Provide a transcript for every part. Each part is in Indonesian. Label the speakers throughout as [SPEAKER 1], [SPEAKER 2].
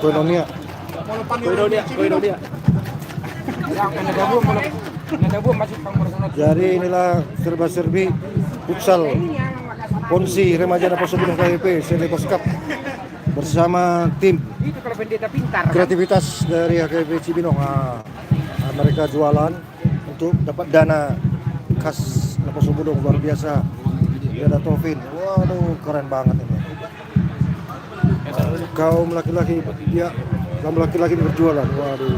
[SPEAKER 1] Koinonia. Jadi inilah serba-serbi futsal Ponsi Remaja Naposubunung KHP Selebos Cup bersama tim kreativitas dari HKP Cibinong. Mereka jualan untuk dapat dana khas Naposubunung luar biasa. Dia ada Tovin. Waduh, keren banget ini. Kaum laki-laki berjualan. Waduh.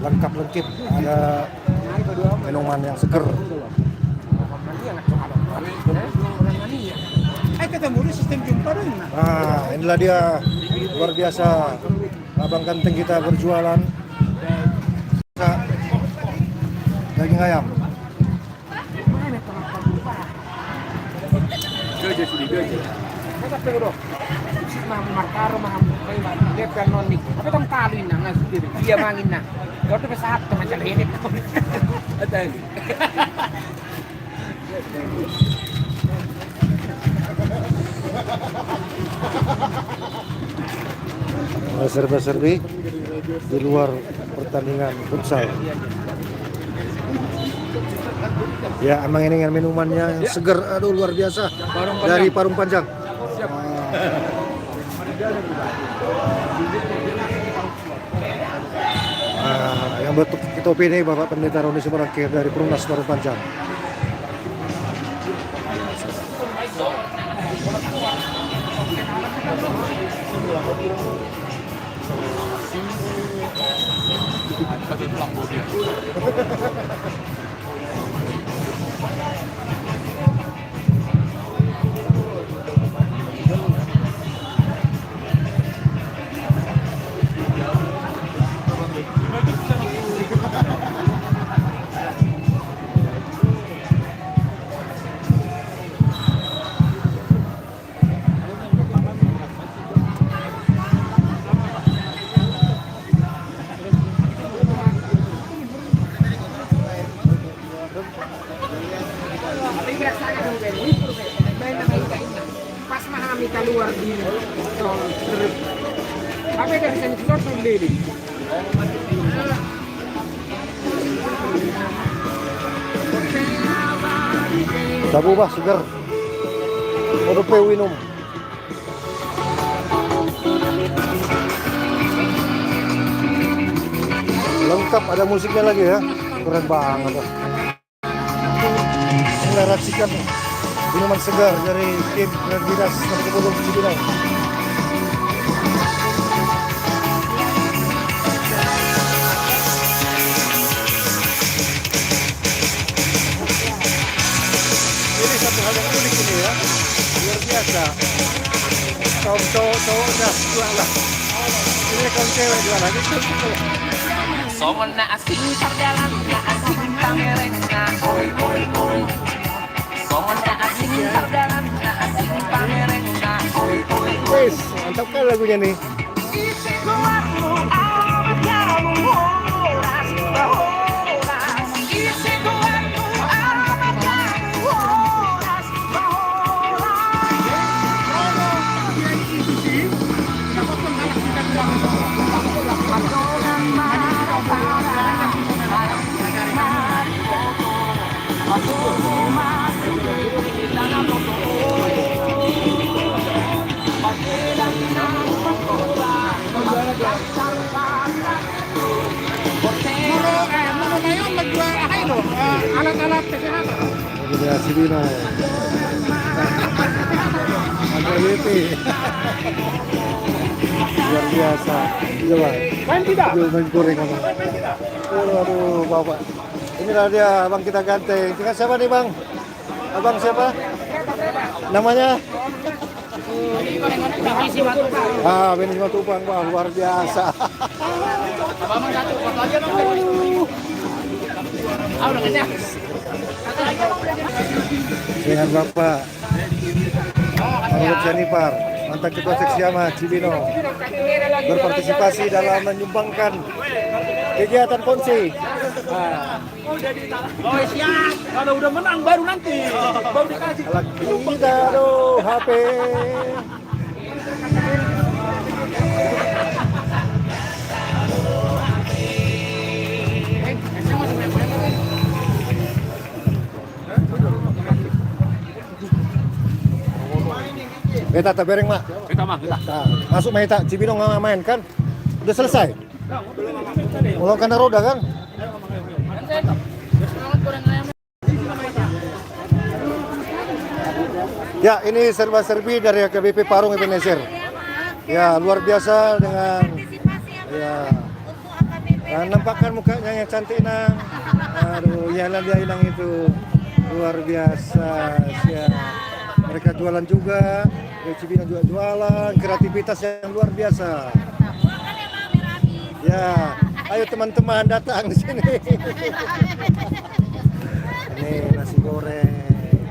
[SPEAKER 1] Lengkap, ada minuman yang seger. Inilah dia luar biasa abang ganteng kita berjualan daging ayam. Serba-serbi di luar pertandingan futsal. Ya, emang ini dengan minumannya yang seger, aduh luar biasa dari Parung Panjang. Yang bentuk topi ini Bapak Pendeta Roni Sumarakir dari Perumnas Parung Panjang.
[SPEAKER 2] Keluar di tol apa dari sini keluar tuh lili
[SPEAKER 1] Sabu bah segar Odope winum lengkap, ada musiknya lagi ya, keren banget. Ini racikan minuman segar dari tim kreativitas Naposubunung Cibinong. Ini satu hal yang unik ini ya, luar biasa. Kaum cowok-cowoknya jual lah. Ini kaum cewek jual lagi.
[SPEAKER 3] Songon na asing terdalam, na asing pamereng na oi oi oi. Songon na asing terdalam, na asing pamereng na oi oi oi.
[SPEAKER 1] Wes, mantap kan lagunya nih.
[SPEAKER 3] Isi keluarmu amat kamu horas bahoras. Isi keluarmu amat kamu horas bahoras.
[SPEAKER 2] alat-alat kesehatan.
[SPEAKER 1] Ini Cibinong. Ada WP. Luar biasa. Coba.
[SPEAKER 2] Main tidak?
[SPEAKER 1] Main goreng apa? Aduh, Bapak. Inilah dia abang kita ganteng. Dengan siapa nih, Bang? Abang siapa? Namanya?
[SPEAKER 2] Bini Simatupang.
[SPEAKER 1] Bini Simatupang, Bang. Luar biasa.
[SPEAKER 2] Abang satu foto aja dong. Udah kenyang.
[SPEAKER 1] Dengan Bapak Arut Janipar, mantan ketua Seksiama Cibinong, berpartisipasi dalam menyumbangkan kegiatan Ponsi.
[SPEAKER 2] Oh siap, kalau udah menang baru nanti baru dikasih.
[SPEAKER 1] Kita aduh HP.
[SPEAKER 2] saya masuk yang mana kan?
[SPEAKER 1] Beta tak bereng mak.
[SPEAKER 2] Kita mah kita.
[SPEAKER 1] Nah, masuk Mahita Cibinong nggak main kan? Udah selesai. Mulai kena roda kan? Ya, ini serba-serbi dari AKBP Parung Ebenezer. Ya, luar biasa dengan ya. Nah, nampakkan mukanya yang cantik nang. Aduh, iyalah dia hilang itu. Luar biasa. Ya. Mereka jualan juga. Cibinong juga jualan. Kreativitas yang luar biasa. Ya, ayo teman-teman datang di sini. Ini nasi goreng.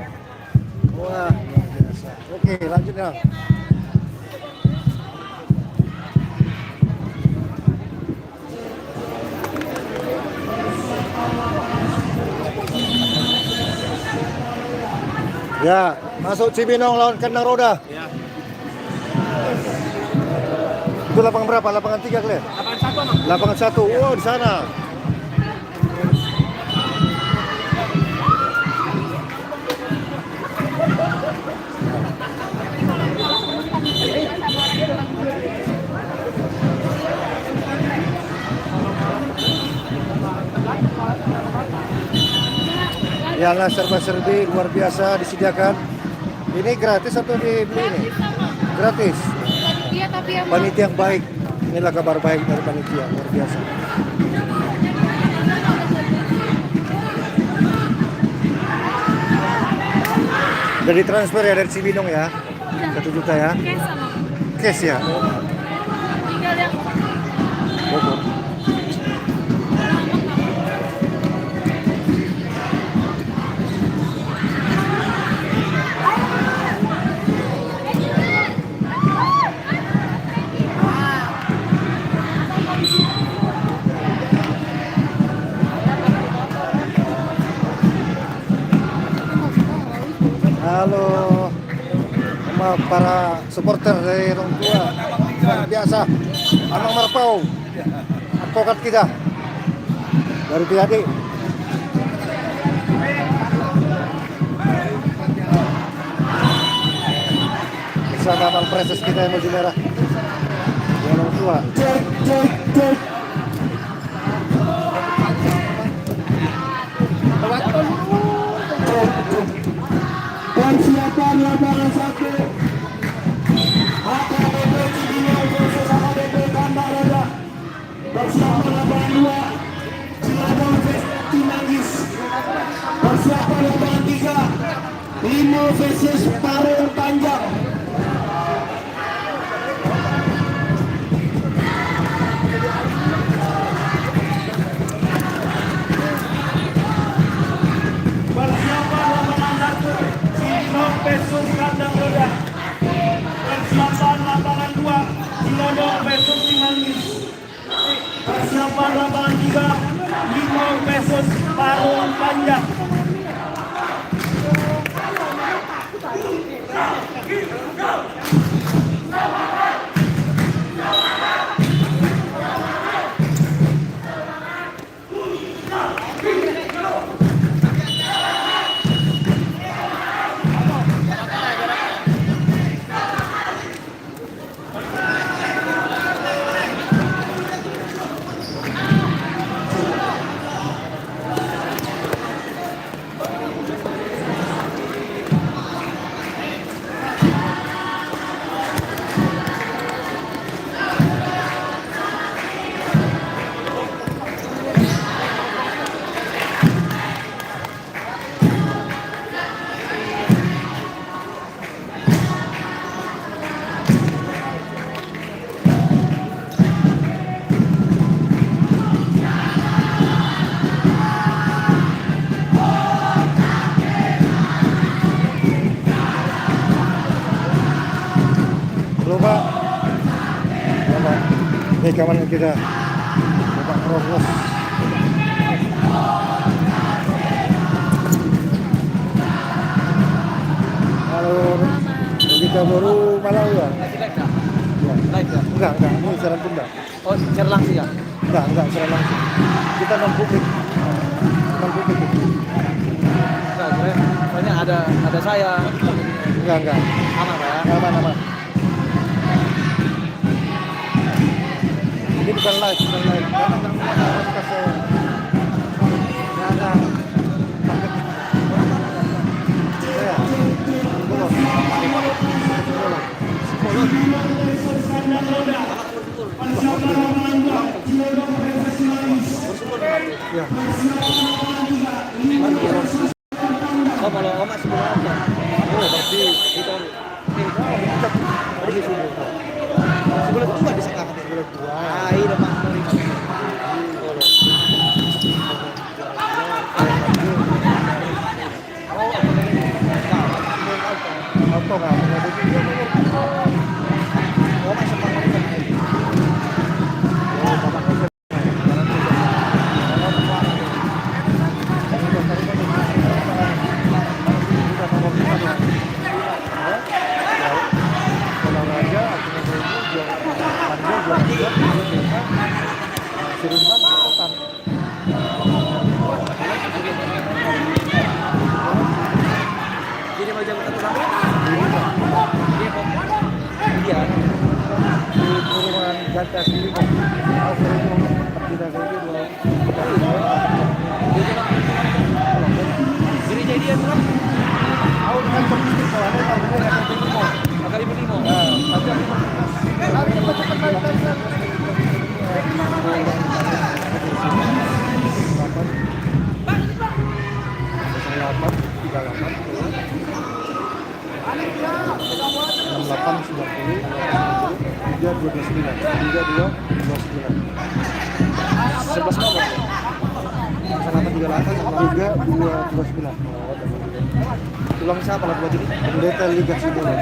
[SPEAKER 1] Wah, luar biasa. Oke, lanjut ya. Ya, masuk Cibinong lawan kena roda.
[SPEAKER 2] Ya.
[SPEAKER 1] Itu lapangan berapa? Lapangan 3 kalian?
[SPEAKER 2] Lapangan 1 mah.
[SPEAKER 1] Lapangan 1. Wow, di sana. Ya, lah serba-serbi luar biasa disediakan. Ini gratis atau dibeli ini? Gratis.
[SPEAKER 4] Iya, tapi yang
[SPEAKER 1] Panitia yang baik. Inilah kabar baik dari panitia, luar biasa. Jadi transfer ya dari Cibinong ya, 1 juta ya.
[SPEAKER 4] cash sama
[SPEAKER 1] Cash ya.
[SPEAKER 4] tinggal yang
[SPEAKER 1] Bogor. Halo, sama para supporter dari orang tua, luar biasa. Abang Marpau, advokat kita dari PAD. Bersama Abang Preses kita yang baju merah, di orang tua.
[SPEAKER 5] Persiapan lapangan 1 AKBP Cibinong versus AKBP Kandang Roda. Persiapan lapangan 2 Ciladong versus Cimanggis. Persiapan lapangan 3 Limo versus Parung Panjang. Persiapan lapangan 1 Cibinong versus Kandang Roda. Persiapan lapangan 2 Cilodong versus Cimanggis. Persiapan lapangan 3 Limo versus Parung Panjang.
[SPEAKER 1] Pak. Ya, Pak. Ini kawan kita, Bapak Provos. Halo. Liga baru Malawi ya.
[SPEAKER 2] Masih like nggak?
[SPEAKER 1] Ya.
[SPEAKER 2] Like nggak?
[SPEAKER 1] Enggak, ini siaran tunda.
[SPEAKER 2] Oh, share langsung ya?
[SPEAKER 1] Enggak, siaran langsung. Kita non publik. Non publik.
[SPEAKER 2] Enggak, soalnya ada saya.
[SPEAKER 1] Enggak.
[SPEAKER 2] Aman Pak ya?
[SPEAKER 1] Aman. Ini bukan live. Karena enggak ada podcast saya. Enggak ada. Ya. Belum. Ya.
[SPEAKER 2] Oh, kalau Om masih belum ada.
[SPEAKER 1] Oh, berarti
[SPEAKER 2] Itu
[SPEAKER 1] tadi sudah.
[SPEAKER 2] sebulan itu nggak bisa ngangkat ya?
[SPEAKER 1] Sebulan dua.
[SPEAKER 2] Ah, iya udah Pak.
[SPEAKER 1] Auto nggak ada juga.
[SPEAKER 2] Oh, masih pernah. Jadi mau jam satu lagi? Iya, Om. Iya.
[SPEAKER 1] Di perumahan Jatah sendiri kok. Kita saja dua.
[SPEAKER 2] Jadi dia tuh
[SPEAKER 1] Aku kan terpisah kalau ada harganya nggak sampai lima.
[SPEAKER 2] agak 55.
[SPEAKER 1] Tapi aku hari cepat balik. Tiga dua dua sembilan.
[SPEAKER 2] 11 nomor.
[SPEAKER 1] Sama 38 sama 3 2 29.
[SPEAKER 2] Tulang siapa lah buat ini?
[SPEAKER 1] Pendeta Liga Sidono.